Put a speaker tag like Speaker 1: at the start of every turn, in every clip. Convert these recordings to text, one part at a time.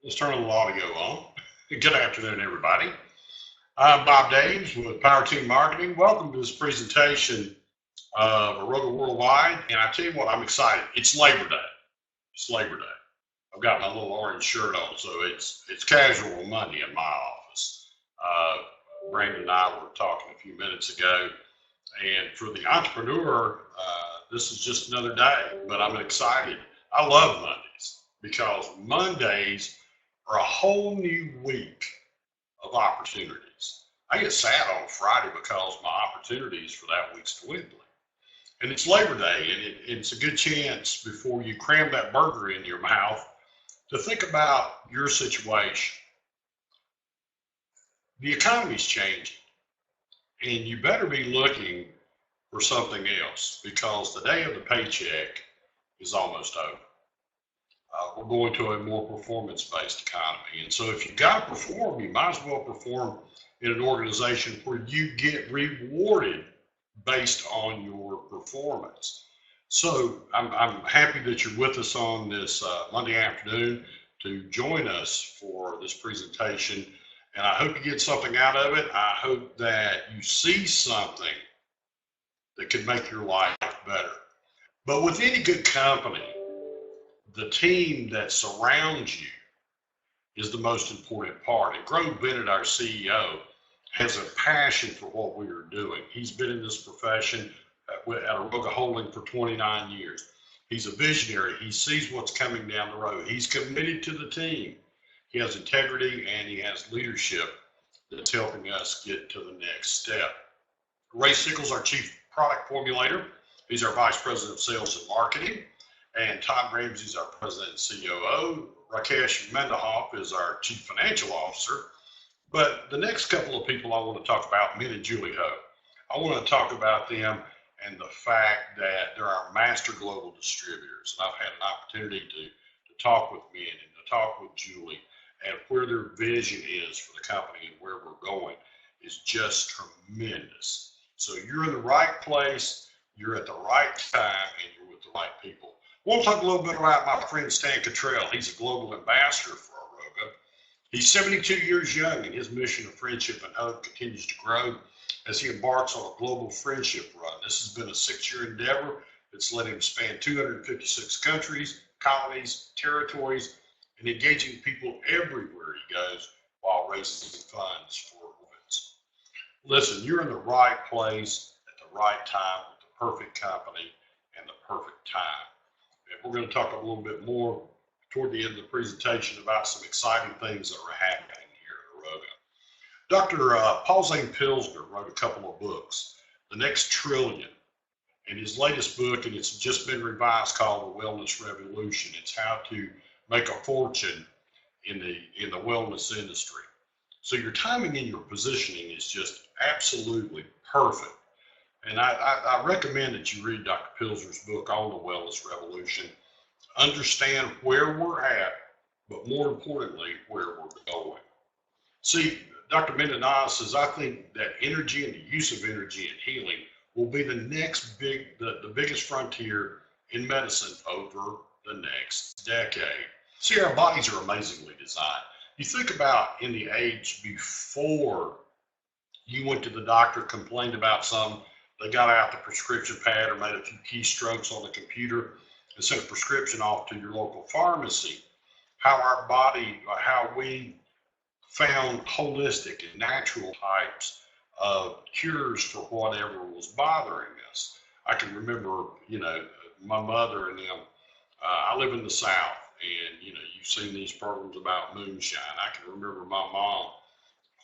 Speaker 1: Let's turn a little audio on. Good afternoon, everybody. I'm Bob Daves with Power Team Marketing. Welcome to this presentation of Aroga Worldwide. And I tell you what, I'm excited. It's Labor Day. It's Labor Day. I've got my little orange shirt on, so it's casual Monday in my office. Brandon and I were talking a few minutes ago, and for the entrepreneur, this is just another day, but I'm excited. I love Mondays because Mondays are a whole new week of opportunities. I get sad on Friday because my opportunities for that week's dwindling. And it's Labor Day, and it's a good chance before you cram that burger in your mouth to think about your situation. The economy's changing, and you better be looking for something else because the day of the paycheck is almost over. We're going to a more performance-based economy. And so if you got to perform, you might as well perform in an organization where you get rewarded based on your performance. So I'm happy that you're with us on this Monday afternoon to join us for this presentation. And I hope you get something out of it. I hope that you see something that can make your life better. But with any good company, the team that surrounds you is the most important part. And Grove Bennett, our CEO, has a passion for what we are doing. He's been in this profession at Aroga Holding for 29 years. He's a visionary. He sees what's coming down the road. He's committed to the team. He has integrity and he has leadership that's helping us get to the next step. Ray Sickles, our Chief Product Formulator. He's our Vice President of Sales and Marketing. And Todd Ramsey is our President and COO. Rakesh Mendahoff is our Chief Financial Officer. But the next couple of people I want to talk about, Min and Julie Ho. I want to talk about them and the fact that they're our master global distributors. And I've had an opportunity to talk with Min and to talk with Julie, and where their vision is for the company and where we're going is just tremendous. So you're in the right place, you're at the right time, and you're with the right people. I want to talk a little bit about my friend Stan Cottrell. He's a global ambassador for Aroga. He's 72 years young, and his mission of friendship and hope continues to grow as he embarks on a global friendship run. This has been a 6-year endeavor that's let him span 256 countries, colonies, territories, and engaging people everywhere he goes while raising funds for orphans. Listen, you're in the right place at the right time with the perfect company and the perfect time. And we're going to talk a little bit more toward the end of the presentation about some exciting things that are happening here at Aroga. Dr. Paul Zane Pilsner wrote a couple of books, The Next Trillion, and his latest book, and it's just been revised, called The Wellness Revolution. It's how to make a fortune in the wellness industry. So your timing and your positioning is just absolutely perfect. And I recommend that you read Dr. Pilsner's book on the Wellness Revolution. Understand where we're at, but more importantly, where we're going. See, Dr. Mendonaz says, I think that energy and the use of energy and healing will be the next the biggest frontier in medicine over the next decade. See, our bodies are amazingly designed. You think about in the age before you went to the doctor, complained about something, they got out the prescription pad or made a few keystrokes on the computer and sent a prescription off to your local pharmacy. How we found holistic and natural types of cures for whatever was bothering us. I can remember, my mother and them, I live in the South, and, you've seen these programs about moonshine. I can remember my mom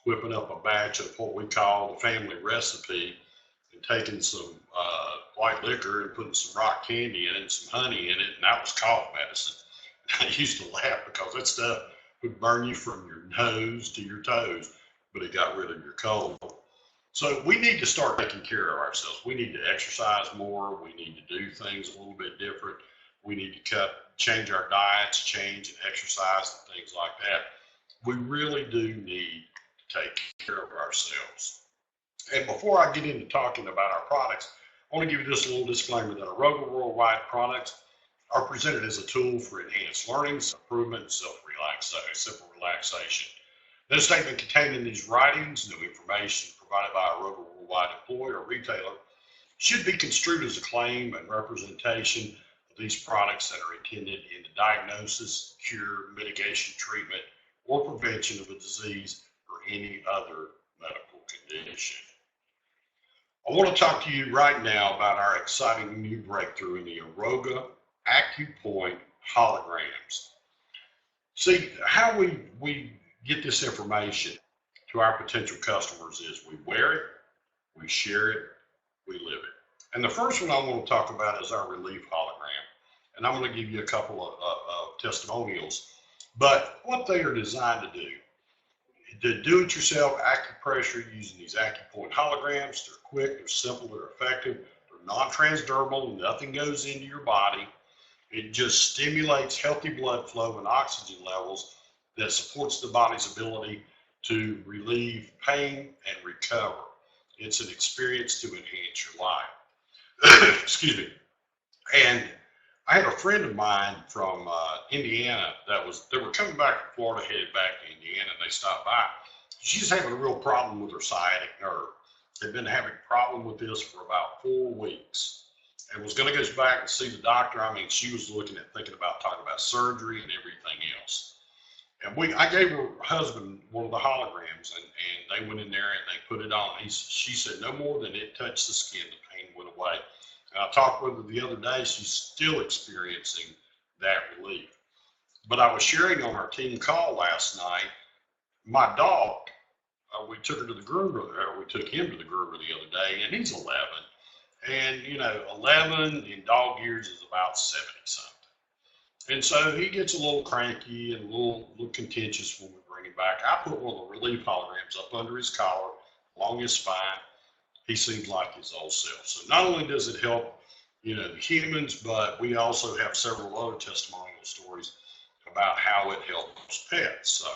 Speaker 1: whipping up a batch of what we call the family recipe and taking some white liquor and putting some rock candy in it and some honey in it, and that was cough medicine. I used to laugh because that stuff would burn you from your nose to your toes, but it got rid of your cold. So we need to start taking care of ourselves. We need to exercise more. We need to do things a little bit different. We need to change our diets, change and exercise and things like that. We really do need to take care of ourselves. And before I get into talking about our products, I want to give you just a little disclaimer that Aroga Worldwide products are presented as a tool for enhanced learning, improvement, and simple relaxation. No statement contained in these writings, no information provided by a Aroga worldwide employer or retailer should be construed as a claim and representation of these products that are intended in the diagnosis, cure, mitigation, treatment, or prevention of a disease or any other medical condition. I want to talk to you right now about our exciting new breakthrough in the Aroga AcuPoint holograms. See, how we get this information to our potential customers is we wear it, we share it, we live it. And the first one I want to talk about is our relief hologram. And I'm going to give you a couple of testimonials. But what they are designed to do, the do-it-yourself acupressure using these AcuPoint holograms, they're quick, they're simple, they're effective, they're non-transdermal, nothing goes into your body. It just stimulates healthy blood flow and oxygen levels that supports the body's ability to relieve pain and recover. It's an experience to enhance your life. Excuse me. And I had a friend of mine from Indiana they were coming back from Florida, headed back to Indiana, and they stopped by. She's having a real problem with her sciatic nerve. They've been having a problem with this for about 4 weeks and was going to go back and see the doctor. I mean, she was thinking about talking about surgery and everything else. And I gave her husband one of the holograms, and they went in there and they put it on. She said no more than it touched the skin, the pain went away. And I talked with her the other day. She's still experiencing that relief. But I was sharing on our team call last night, my dog, we took him to the groomer the other day, and he's 11. And, 11 in dog years is about 70 something. And so he gets a little cranky and a little contentious when we bring him back. I put one of the relief holograms up under his collar, along his spine. He seems like his old self. So not only does it help, the humans, but we also have several other testimonial stories about how it helps pets. So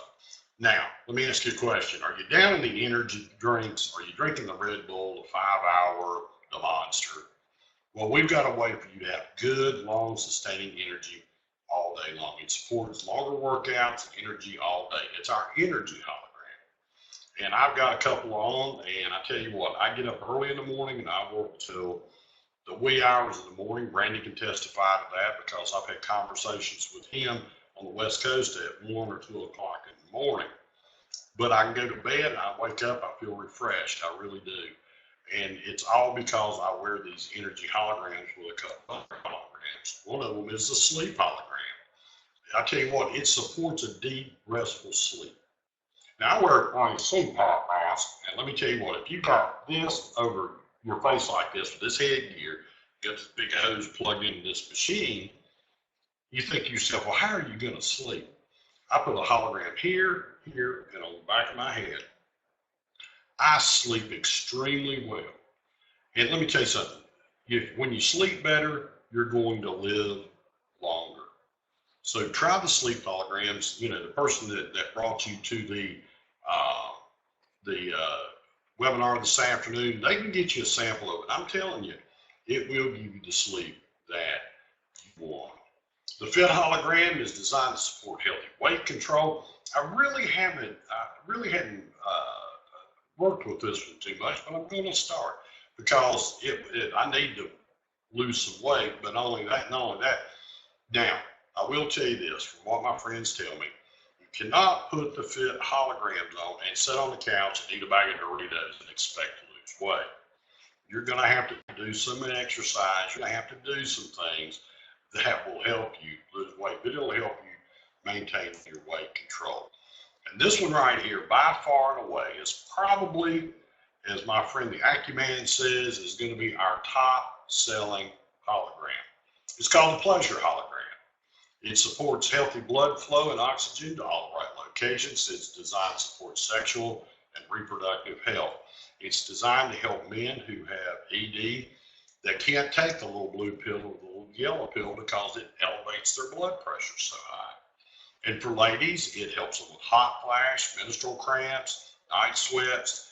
Speaker 1: now, let me ask you a question. Are you down in the energy drinks? Are you drinking the Red Bull, the 5-hour, the Monster? Well, we've got a way for you to have good, long, sustaining energy all day long. It supports longer workouts and energy all day. It's our energy hologram. And I've got a couple on, and I tell you what, I get up early in the morning and I work till the wee hours of the morning. Randy can testify to that because I've had conversations with him on the West Coast at 1 or 2 o'clock in the morning. But I can go to bed and I wake up, I feel refreshed. I really do. And it's all because I wear these energy holograms with a couple of other holograms. One of them is the sleep hologram. I tell you what, it supports a deep, restful sleep. Now, I wear a sleep mask, and let me tell you what, if you got this over your face like this with this headgear, you got this big hose plugged into this machine, you think to yourself, well, how are you going to sleep? I put a hologram here, and on the back of my head. I sleep extremely well. And let me tell you something. When you sleep better, you're going to live longer. So try the sleep holograms. The person that brought you to the webinar this afternoon, they can get you a sample of it. I'm telling you, it will give you the sleep that you want. The Fit hologram is designed to support healthy weight control. I really hadn't worked with this one too much, but I'm going to start because I need to lose some weight. But not only that. Now, I will tell you this, from what my friends tell me, you cannot put the Fit holograms on and sit on the couch and eat a bag of Doritos and expect to lose weight. You're going to have to do some exercise. You're going to have to do some things that will help you lose weight, but it'll help you maintain your weight control. And this one right here, by far and away, is probably, as my friend the Acuman says, is going to be our top selling hologram. It's called the Pleasure hologram. It supports healthy blood flow and oxygen to all the right locations. It's designed to support sexual and reproductive health. It's designed to help men who have ED that can't take the little blue pill or the little yellow pill because it elevates their blood pressure so high. And for ladies, it helps them with hot flash, menstrual cramps, night sweats.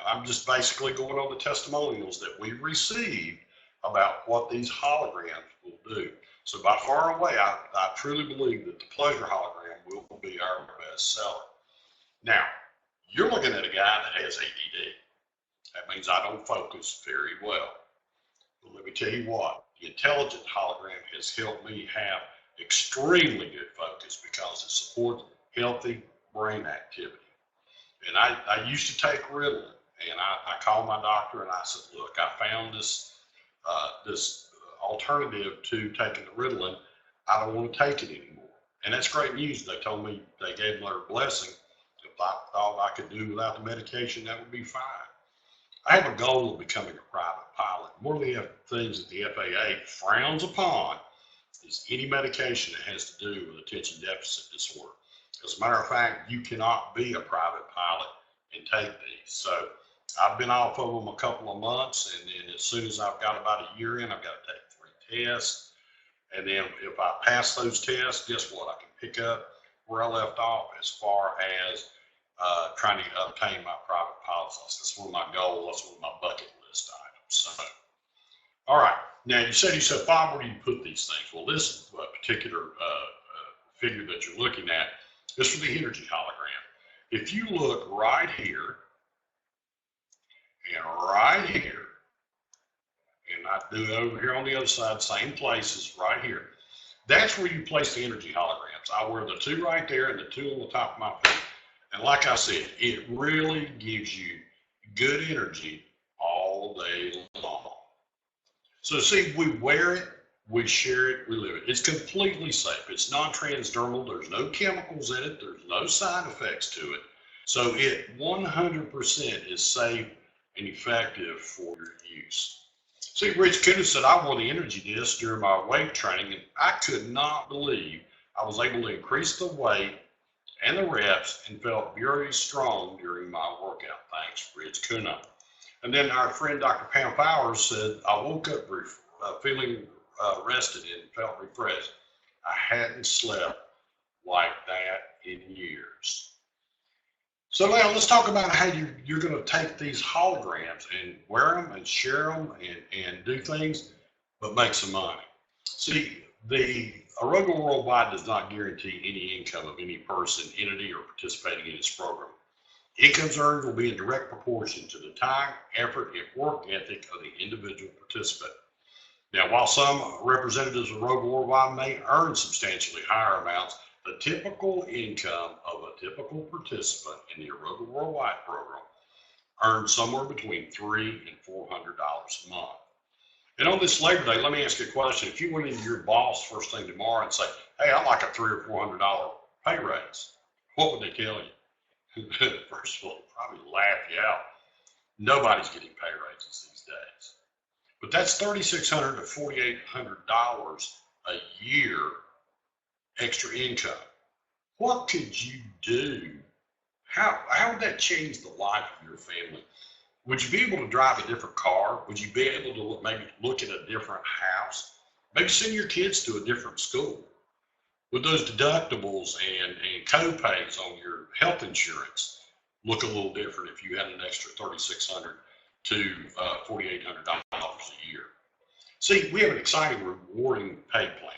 Speaker 1: I'm just basically going on the testimonials that we received about what these holograms will do. So by far and away, I truly believe that the pleasure hologram will be our best seller. Now, you're looking at a guy that has ADD. That means I don't focus very well. But let me tell you what, the intelligent hologram has helped me have extremely good focus because it supports healthy brain activity. And I used to take Ritalin, and I called my doctor and I said, look, I found this alternative to taking the Ritalin. I don't want to take it anymore. And that's great news. They told me, they gave their blessing. If I thought I could do without the medication, that would be fine. I have a goal of becoming a private pilot. One of the things that the FAA frowns upon is any medication that has to do with attention deficit disorder. As a matter of fact, you cannot be a private pilot and take these. So I've been off of them a couple of months, and then as soon as I've got about a year in, I've got to take 3 tests. And then if I pass those tests, guess what? I can pick up where I left off as far as trying to obtain my private pilot's license. That's one of my goals. That's one of my bucket list items. So, all right. Now, you said, Bob, where do you put these things? Well, this particular figure that you're looking at is for the energy hologram. If you look right here and right here, and I do it over here on the other side, same places right here, that's where you place the energy holograms. I wear the 2 right there and the 2 on the top of my feet. And like I said, it really gives you good energy all day long. So see, we wear it, we share it, we live it. It's completely safe. It's non-transdermal. There's no chemicals in it. There's no side effects to it. So it 100% is safe and effective for your use. See, Rich Kunis said, I wore the energy disc during my weight training, and I could not believe I was able to increase the weight and the reps and felt very strong during my workout. Thanks, Rich Kunis. And then our friend Dr. Pam Powers said, I woke up feeling rested and felt refreshed. I hadn't slept like that in years. So now let's talk about how you're going to take these holograms and wear them and share them and do things, but make some money. See, the Aroga Worldwide does not guarantee any income of any person, entity, or participating in its program. Incomes earned will be in direct proportion to the time, effort, and work ethic of the individual participant. Now, while some representatives of Aroga Worldwide may earn substantially higher amounts, the typical income of a typical participant in the Aroga Worldwide program earns somewhere between $300 and $400 a month. And on this Labor Day, let me ask you a question. If you went into your boss first thing tomorrow and say, hey, I'd like a $300 or $400 pay raise, what would they tell you? First of all, probably laugh you out. Nobody's getting pay raises these days. But that's $3,600 to $4,800 a year extra income. What could you do? How would that change the life of your family? Would you be able to drive a different car? Would you be able to maybe look at a different house? Maybe send your kids to a different school? Would those deductibles and co-pays on your health insurance look a little different if you had an extra $3,600 to $4,800 a year? See, we have an exciting, rewarding pay plan.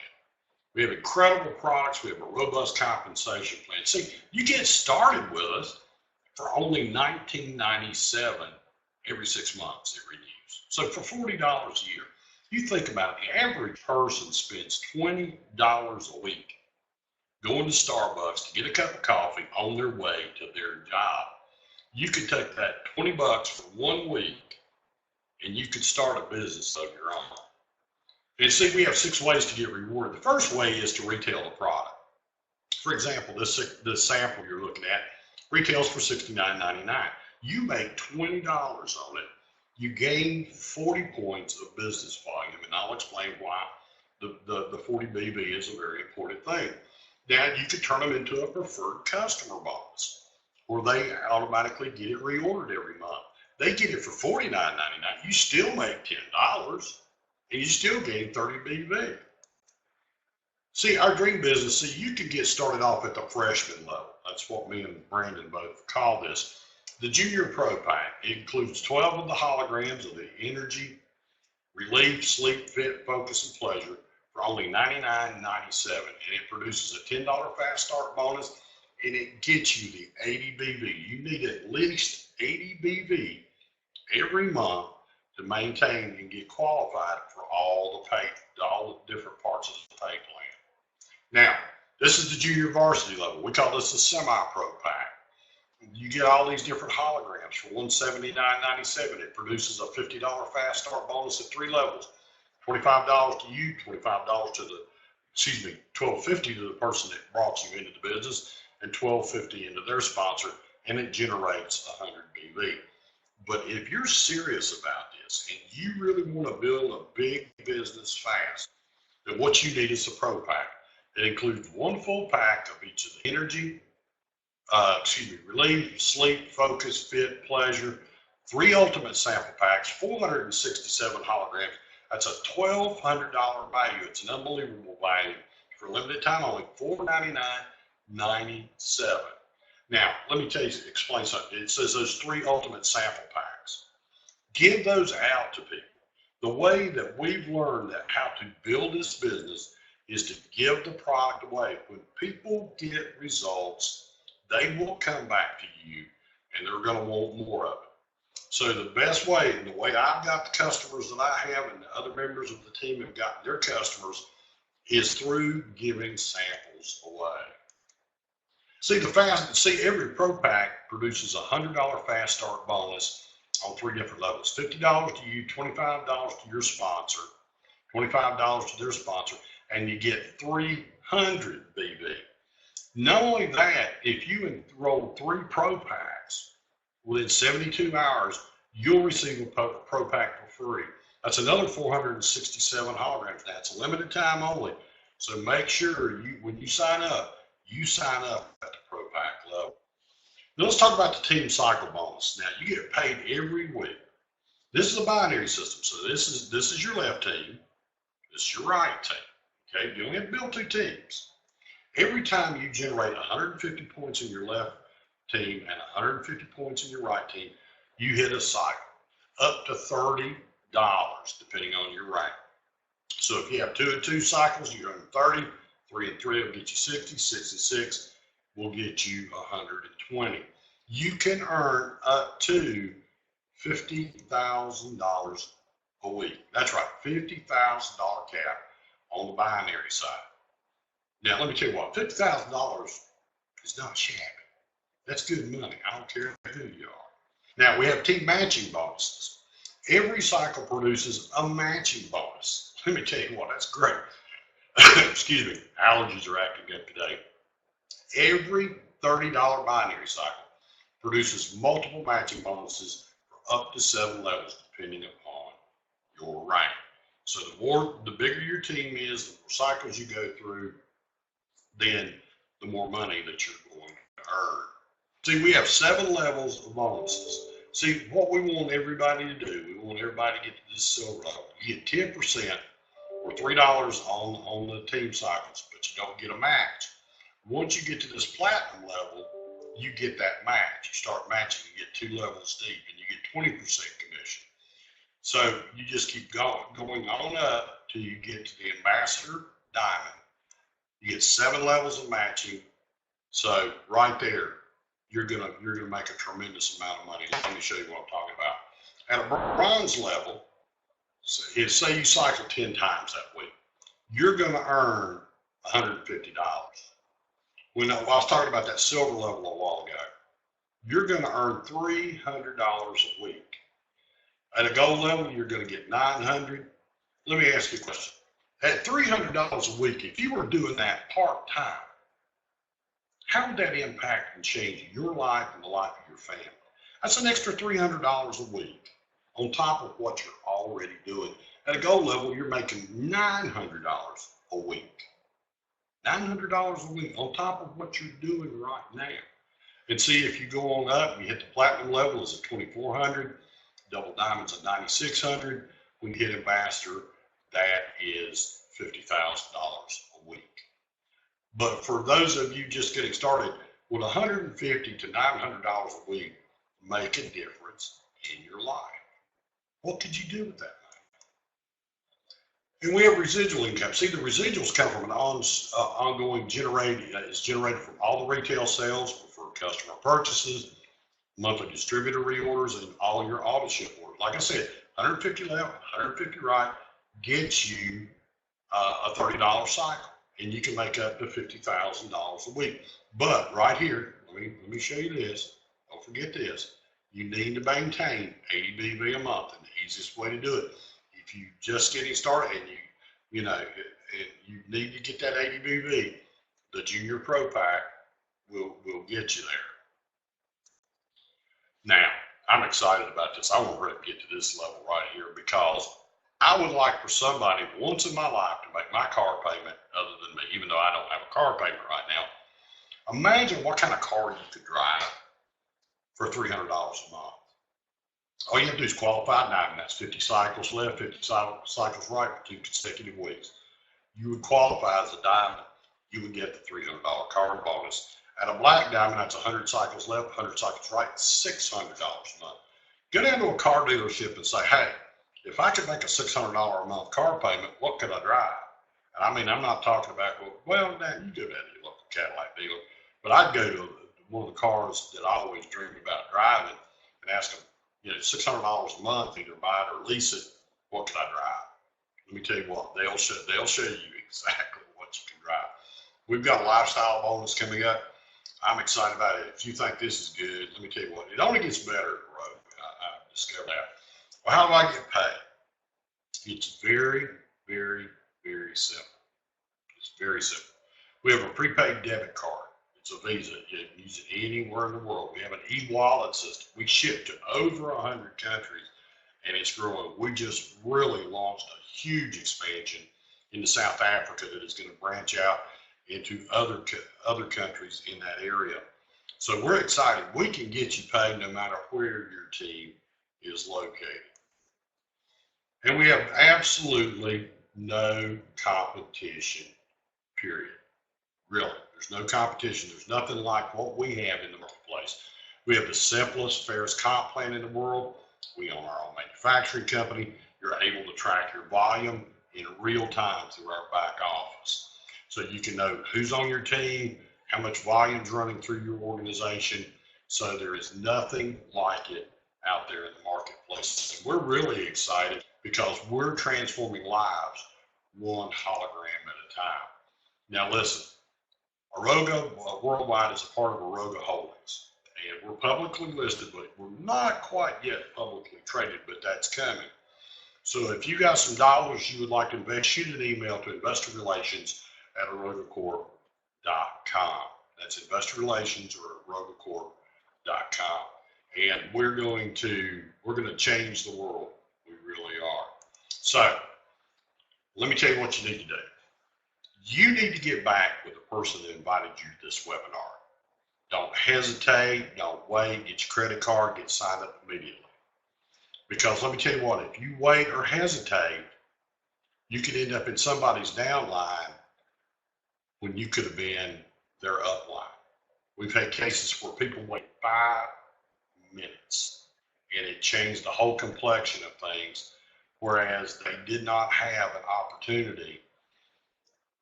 Speaker 1: We have incredible products. We have a robust compensation plan. See, you get started with us for only $19.97 every 6 months it renews. So for $40 a year, you think about it, the average person spends $20 a week going to Starbucks to get a cup of coffee on their way to their job. You could take that $20 for 1 week and you could start a business of your own. And see, we have 6 ways to get rewarded. The first way is to retail the product. For example, this sample you're looking at retails for $69.99. You make $20 on it. You gain 40 points of business volume, and I'll explain why the 40 BB is a very important thing. Now, you could turn them into a preferred customer bonus, where they automatically get it reordered every month. They get it for $49.99. You still make $10, and you still gain 30 BB. See, our dream business, you could get started off at the freshman level. That's what me and Brandon both call this. The Junior Pro Pack. It includes 12 of the holograms of the energy relief, sleep, fit, focus, and pleasure for only $99.97. And it produces a $10 fast start bonus, and it gets you the 80 BV. You need at least 80 BV every month to maintain and get qualified for all the different parts of the pay plan. Now, this is the junior varsity level. We call this the semi-pro pack. You get all these different holograms for $179.97. It produces a $50 fast start bonus at 3 levels. $25 to you, $25 to $12.50 to the person that brought you into the business, and $12.50 into their sponsor, and it generates 100 BV. But if you're serious about this and you really want to build a big business fast, then what you need is a pro pack. It includes 1 full pack of each of the energy, relief, sleep, focus, fit, pleasure, 3 ultimate sample packs, 467 holograms. That's a $1,200 value. It's an unbelievable value. For a limited time only, $499.97. Now, let me explain something. It says those 3 ultimate sample packs. Give those out to people. The way that we've learned that how to build this business is to give the product away. When people get results, they will come back to you and they're going to want more of it. So the best way, and the way I've got the customers that I have and the other members of the team have gotten their customers, is through giving samples away. See, every pro pack produces a $100 fast start bonus on 3 different levels. $50 to you, $25 to your sponsor, $25 to their sponsor, and you get 300 BV. Not only that, if you enroll 3 pro packs within 72 hours, you'll receive a pro pack for free. That's another 467 holograms. Now, it's a limited time only, so make sure when you sign up at the pro pack level. Now, let's talk about the team cycle bonus. Now, you get paid every week. This is a binary system, so this is your left team, this is your right team. Okay, you only have to build 2 teams. Every time you generate 150 points in your left team and 150 points in your right team, you hit a cycle up to $30, depending on your rank. So if you have 2 and 2 cycles, you earn 30. 3 and 3 will get you 60. 6 and 6 will get you 120. You can earn up to $50,000 a week. That's right, $50,000 cap on the binary side. Now, let me tell you what, $50,000 is not shabby. That's good money. I don't care who you are. Now, we have team matching bonuses. Every cycle produces a matching bonus. Let me tell you what, that's great. Excuse me, allergies are acting up today. Every $30 binary cycle produces multiple matching bonuses for up to 7 levels, depending upon your rank. So the bigger your team is, the more cycles you go through, then the more money that you're going to earn. See, we have 7 levels of bonuses. See, what we want everybody to do, we want everybody to get to this silver level. You get 10% or $3 on the team cycles, but you don't get a match. Once you get to this platinum level, you get that match. You start matching, you get 2 levels deep, and you get 20% commission. So you just keep going on up till you get to the ambassador diamond. You get 7 levels of matching. So right there, you're gonna make a tremendous amount of money. Let me show you what I'm talking about. At a bronze level, say you cycle 10 times that week, you're gonna earn $150. When I was talking about that silver level a while ago, you're gonna earn $300 a week. At a gold level, you're gonna get $900. Let me ask you a question. At $300 a week, if you were doing that part-time, how would that impact and change your life and the life of your family? That's an extra $300 a week on top of what you're already doing. At a gold level, you're making $900 a week. $900 a week on top of what you're doing right now. And see, if you go on up, you hit the platinum level is at $2,400, double diamonds at $9,600. When you hit ambassador, that is $50,000 a week. But for those of you just getting started, would $150 to $900 a week make a difference in your life? What could you do with that money? And we have residual income. See, the residuals come from an ongoing generated, it's generated from all the retail sales for customer purchases, monthly distributor reorders, and all your auto ship orders. Like I said, 150 left, 150 right gets you a $30 cycle, and you can make up to $50,000 a week. But right here, let me show you this. Don't forget this. You need to maintain 80 BV a month, and the easiest way to do it, if you just getting started and you need to get that 80 BV, the Junior Pro Pack will get you there. Now, I'm excited about this. I want to really get to this level right here because I would like for somebody once in my life to make my car payment other than me, even though I don't have a car payment right now. Imagine what kind of car you could drive for $300 a month. All you have to do is qualify diamond. That's 50 cycles left, 50 cycles right for 2 consecutive weeks. You would qualify as a diamond. You would get the $300 car bonus. At a black diamond, that's 100 cycles left, 100 cycles right, $600 a month. Go down to a car dealership and say, hey, if I could make a $600 a month car payment, what could I drive? And I mean, I'm not talking about, well, now you go down to your local Cadillac dealer, but I'd go to one of the cars that I always dreamed about driving and ask them, $600 a month, either buy it or lease it, what can I drive? Let me tell you what, they'll show you exactly what you can drive. We've got a lifestyle bonus coming up. I'm excited about it. If you think this is good, let me tell you what, it only gets better at Aroga. I discovered that. Well, how do I get paid? It's very, very, very simple. It's very simple. We have a prepaid debit card. It's a Visa. You can use it anywhere in the world. We have an e-wallet system. We ship to over 100 countries, and it's growing. We just really launched a huge expansion into South Africa that is going to branch out into other countries in that area. So we're excited. We can get you paid no matter where your team is located. And we have absolutely no competition, period. Really, there's no competition. There's nothing like what we have in the marketplace. We have the simplest, fairest comp plan in the world. We own our own manufacturing company. You're able to track your volume in real time through our back office. So you can know who's on your team, how much volume is running through your organization. So there is nothing like it out there in the marketplace. And we're really excited because we're transforming lives one hologram at a time. Now listen, Aroga Worldwide is a part of Aroga Holdings. And we're publicly listed, but we're not quite yet publicly traded, but that's coming. So if you got some dollars you would like to invest, shoot an email to investorrelations@arogacorp.com. That's investorrelations or arogacorp.com. And we're going to change the world. We really are. So let me tell you what you need to do. You need to get back with the person that invited you to this webinar. Don't hesitate. Don't wait. Get your credit card. Get signed up immediately. Because let me tell you what, if you wait or hesitate, you could end up in somebody's downline when you could have been their upline. We've had cases where people wait 5 minutes and it changed the whole complexion of things, whereas they did not have an opportunity.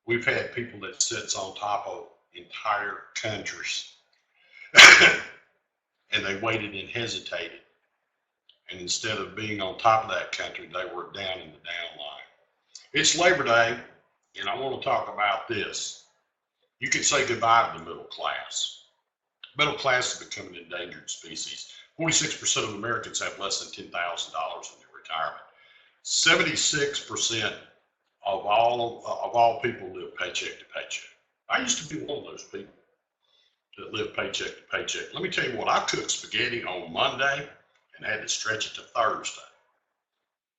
Speaker 1: We've had people that sits on top of entire countries and they waited and hesitated. And instead of being on top of that country, they were down in the downline. It's Labor Day, and I want to talk about this. You can say goodbye to the middle class. Middle class is becoming an endangered species. 46% of Americans have less than $10,000 in their retirement. 76% of all people live paycheck to paycheck. I used to be one of those people that live paycheck to paycheck. Let me tell you what, I cooked spaghetti on Monday and had to stretch it to Thursday.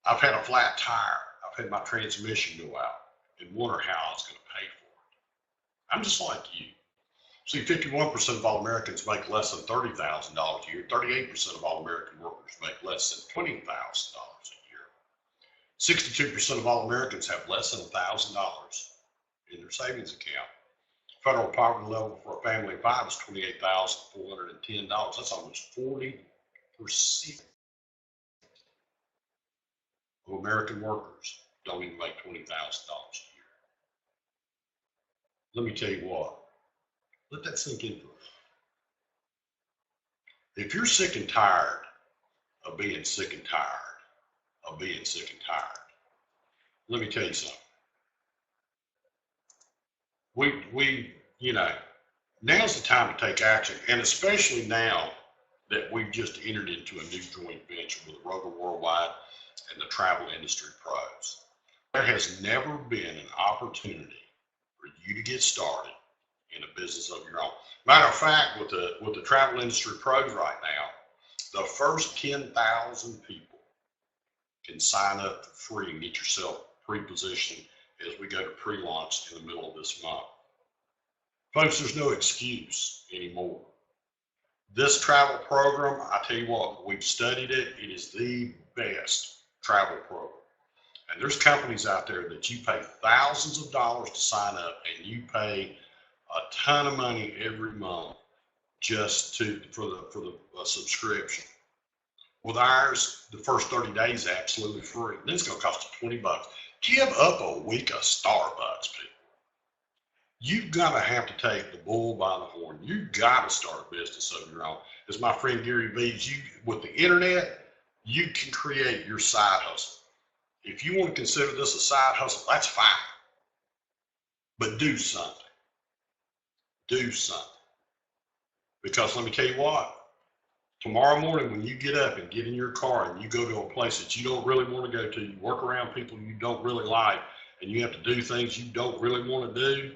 Speaker 1: I've had a flat tire. I've had my transmission go out and wonder how I was going to pay for it. I'm just like you. See, 51% of all Americans make less than $30,000 a year. 38% of all American workers make less than $20,000 a year. 62% of all Americans have less than $1,000 in their savings account. Federal poverty level for a family of 5 is $28,410. That's almost 40% of American workers don't even make $20,000 a year. Let me tell you what, let that sink in for us. If you're sick and tired of being sick and tired of being sick and tired, let me tell you something. Now's the time to take action, and especially now that we've just entered into a new joint venture with Aroga Worldwide and the Travel Industry Pros. There has never been an opportunity for you to get started in a business of your own. Matter of fact, with the Travel Industry Pros right now, the first 10,000 people can sign up for free and get yourself pre-positioned as we go to pre-launch in the middle of this month. Folks, there's no excuse anymore. This travel program, I tell you what, we've studied it. It is the best travel program. And there's companies out there that you pay thousands of dollars to sign up, and you pay a ton of money every month just for the subscription. With ours, the first 30 days is absolutely free. Then it's going to cost you $20. Give up a week of Starbucks, people. You've got to have to take the bull by the horn. You've got to start a business of your own. As my friend Gary V's, with the internet, you can create your side hustle. If you want to consider this a side hustle, that's fine. But do something. Do something. Because let me tell you what, tomorrow morning when you get up and get in your car and you go to a place that you don't really want to go to, you work around people you don't really like, and you have to do things you don't really want to do,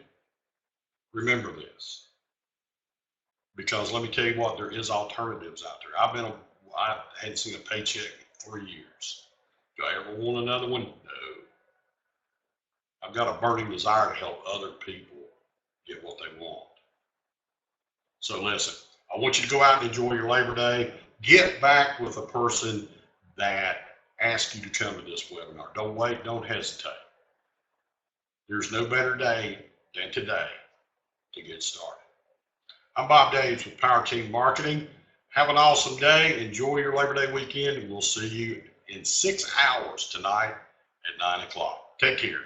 Speaker 1: remember this. Because let me tell you what, there is alternatives out there. I hadn't seen a paycheck in 3 years. Do I ever want another one? No. I've got a burning desire to help other people get what they want. So listen, I want you to go out and enjoy your Labor Day. Get back with a person that asked you to come to this webinar. Don't wait, don't hesitate. There's no better day than today to get started. I'm Bob Daves with Power Team Marketing. Have an awesome day. Enjoy your Labor Day weekend, and we'll see you in 6 hours tonight at 9 o'clock. Take care.